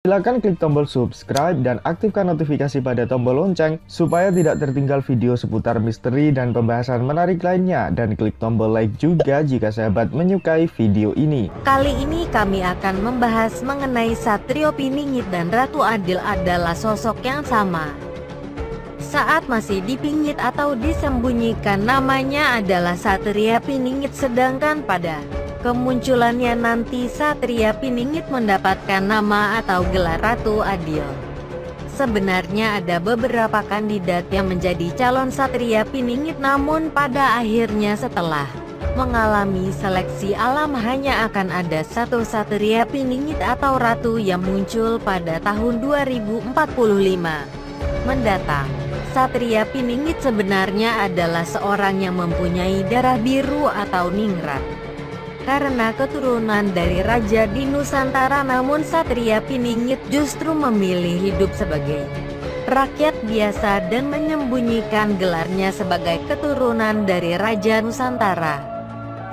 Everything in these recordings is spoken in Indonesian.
Silakan klik tombol subscribe dan aktifkan notifikasi pada tombol lonceng supaya tidak tertinggal video seputar misteri dan pembahasan menarik lainnya, dan klik tombol like juga jika sahabat menyukai video ini. Kali ini kami akan membahas mengenai Satrio Piningit dan Ratu Adil adalah sosok yang sama. Saat masih dipingit atau disembunyikan namanya adalah Satria Piningit, sedangkan pada kemunculannya nanti Satria Piningit mendapatkan nama atau gelar Ratu Adil. Sebenarnya ada beberapa kandidat yang menjadi calon Satria Piningit, namun pada akhirnya setelah mengalami seleksi alam hanya akan ada satu Satria Piningit atau Ratu yang muncul pada tahun 2045 mendatang. Satria Piningit sebenarnya adalah seorang yang mempunyai darah biru atau ningrat. Karena keturunan dari raja di Nusantara, namun Satria Piningit justru memilih hidup sebagai rakyat biasa dan menyembunyikan gelarnya sebagai keturunan dari Raja Nusantara.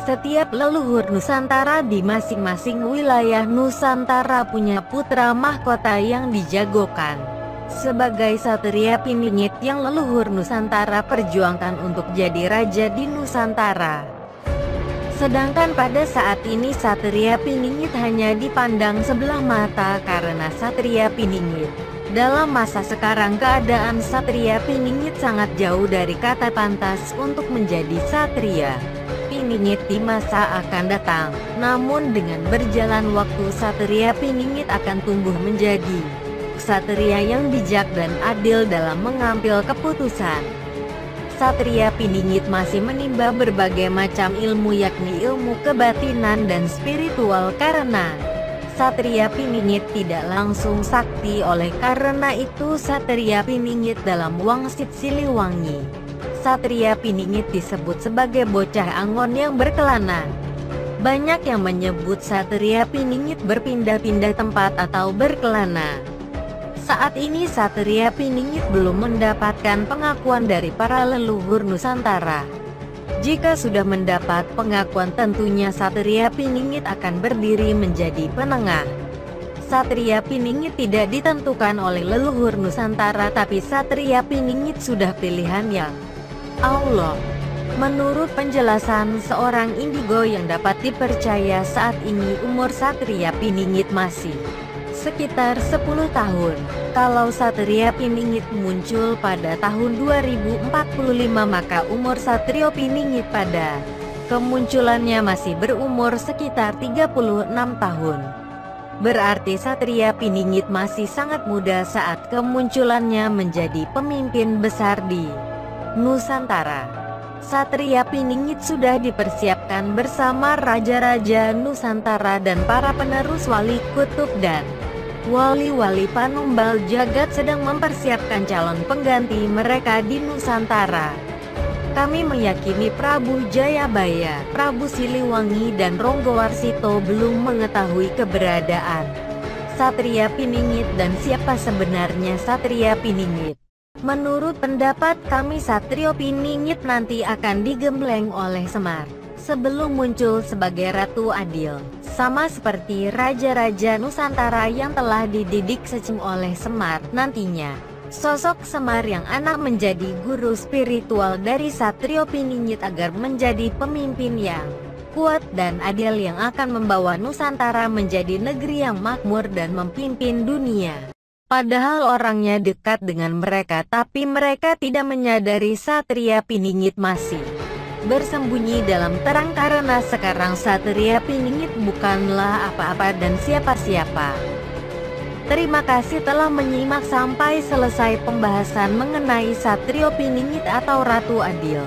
Setiap leluhur Nusantara di masing-masing wilayah Nusantara punya putra mahkota yang dijagokan sebagai Satria Piningit yang leluhur Nusantara perjuangkan untuk jadi raja di Nusantara. Sedangkan pada saat ini Satria Piningit hanya dipandang sebelah mata karena Satria Piningit dalam masa sekarang keadaan Satria Piningit sangat jauh dari kata pantas untuk menjadi Satria Piningit di masa akan datang. Namun dengan berjalan waktu Satria Piningit akan tumbuh menjadi Satria yang bijak dan adil dalam mengambil keputusan. Satria Piningit masih menimba berbagai macam ilmu, yakni ilmu kebatinan dan spiritual, karena Satria Piningit tidak langsung sakti. Oleh karena itu Satria Piningit dalam Wangsit Siliwangi, Satria Piningit disebut sebagai bocah angon yang berkelana. Banyak yang menyebut Satria Piningit berpindah-pindah tempat atau berkelana. Saat ini Satria Piningit belum mendapatkan pengakuan dari para leluhur Nusantara. Jika sudah mendapat pengakuan, tentunya Satria Piningit akan berdiri menjadi penengah. Satria Piningit tidak ditentukan oleh leluhur Nusantara, tapi Satria Piningit sudah pilihan yang Allah. Menurut penjelasan seorang indigo yang dapat dipercaya, saat ini umur Satria Piningit masih sekitar 10 tahun. Kalau Satria Piningit muncul pada tahun 2045, maka umur Satrio Piningit pada kemunculannya masih berumur sekitar 36 tahun. Berarti Satria Piningit masih sangat muda saat kemunculannya menjadi pemimpin besar di Nusantara. Satria Piningit sudah dipersiapkan bersama raja-raja Nusantara dan para penerus wali kutub dan wali-wali panumbal jagat sedang mempersiapkan calon pengganti mereka di Nusantara. Kami meyakini Prabu Jayabaya, Prabu Siliwangi dan Ronggowarsito belum mengetahui keberadaan Satria Piningit dan siapa sebenarnya Satria Piningit. Menurut pendapat kami, Satrio Piningit nanti akan digembleng oleh Semar sebelum muncul sebagai Ratu Adil, sama seperti raja-raja Nusantara yang telah dididik secara oleh Semar. Nantinya sosok Semar yang anak menjadi guru spiritual dari Satrio Piningit agar menjadi pemimpin yang kuat dan adil yang akan membawa Nusantara menjadi negeri yang makmur dan memimpin dunia. Padahal orangnya dekat dengan mereka, tapi mereka tidak menyadari Satria Piningit masih bersembunyi dalam terang, karena sekarang Satria Piningit bukanlah apa-apa dan siapa-siapa. Terima kasih telah menyimak sampai selesai pembahasan mengenai Satrio Piningit atau Ratu Adil.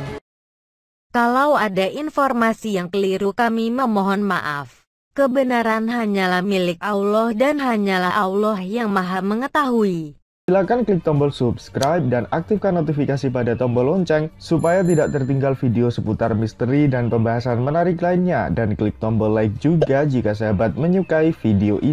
Kalau ada informasi yang keliru, kami memohon maaf. Kebenaran hanyalah milik Allah dan hanyalah Allah yang Maha Mengetahui. Silakan klik tombol subscribe dan aktifkan notifikasi pada tombol lonceng supaya tidak tertinggal video seputar misteri dan pembahasan menarik lainnya, dan klik tombol like juga jika sahabat menyukai video ini.